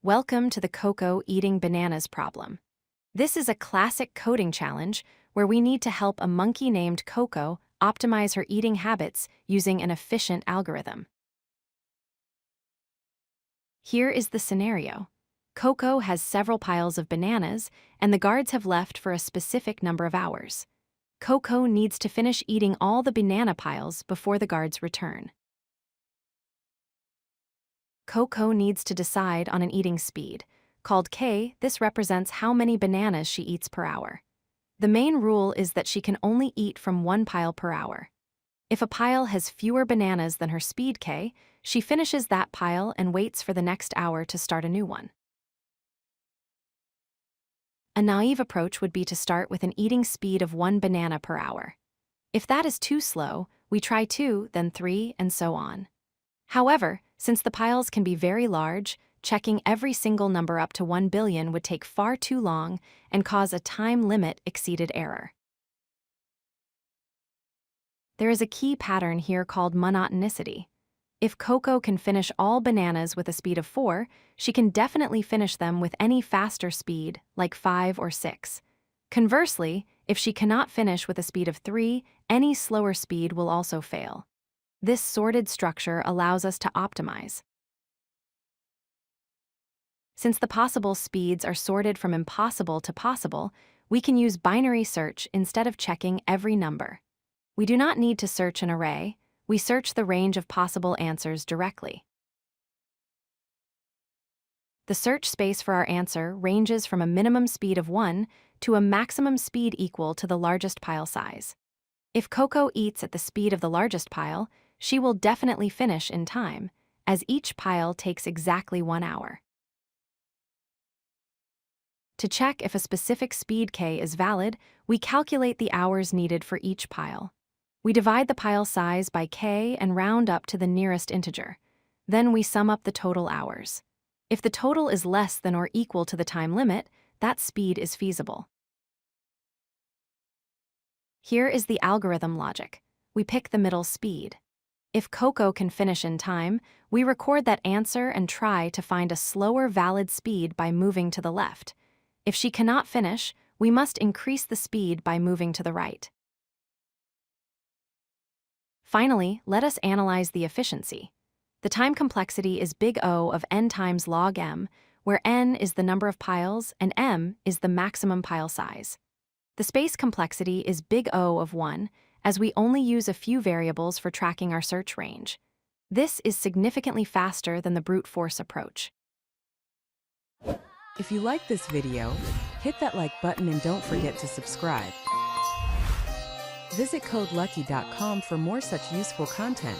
Welcome to the Koko Eating Bananas problem. This is a classic coding challenge where we need to help a monkey named Koko optimize her eating habits using an efficient algorithm. Here is the scenario. Koko has several piles of bananas, and the guards have left for a specific number of hours. Koko needs to finish eating all the banana piles before the guards return. Koko needs to decide on an eating speed. Called K, this represents how many bananas she eats per hour. The main rule is that she can only eat from one pile per hour. If a pile has fewer bananas than her speed K, she finishes that pile and waits for the next hour to start a new one. A naive approach would be to start with an eating speed of 1 banana per hour. If that is too slow, we try 2, then 3, and so on. However, since the piles can be very large, checking every single number up to 1 billion would take far too long and cause a time limit exceeded error. There is a key pattern here called monotonicity. If Koko can finish all bananas with a speed of 4, she can definitely finish them with any faster speed, like 5 or 6. Conversely, if she cannot finish with a speed of 3, any slower speed will also fail. This sorted structure allows us to optimize. Since the possible speeds are sorted from impossible to possible, we can use binary search instead of checking every number. We do not need to search an array, we search the range of possible answers directly. The search space for our answer ranges from a minimum speed of 1 to a maximum speed equal to the largest pile size. If Koko eats at the speed of the largest pile, she will definitely finish in time, as each pile takes exactly 1 hour. To check if a specific speed K is valid, we calculate the hours needed for each pile. We divide the pile size by K and round up to the nearest integer. Then we sum up the total hours. If the total is less than or equal to the time limit, that speed is feasible. Here is the algorithm logic. We pick the middle speed. If Koko can finish in time, we record that answer and try to find a slower valid speed by moving to the left. If she cannot finish, we must increase the speed by moving to the right. Finally, let us analyze the efficiency. The time complexity is big O of n times log m, where n is the number of piles and m is the maximum pile size. The space complexity is big O of 1, as we only use a few variables for tracking our search range. This is significantly faster than the brute force approach. If you like this video, hit that like button and don't forget to subscribe. Visit codelucky.com for more such useful content.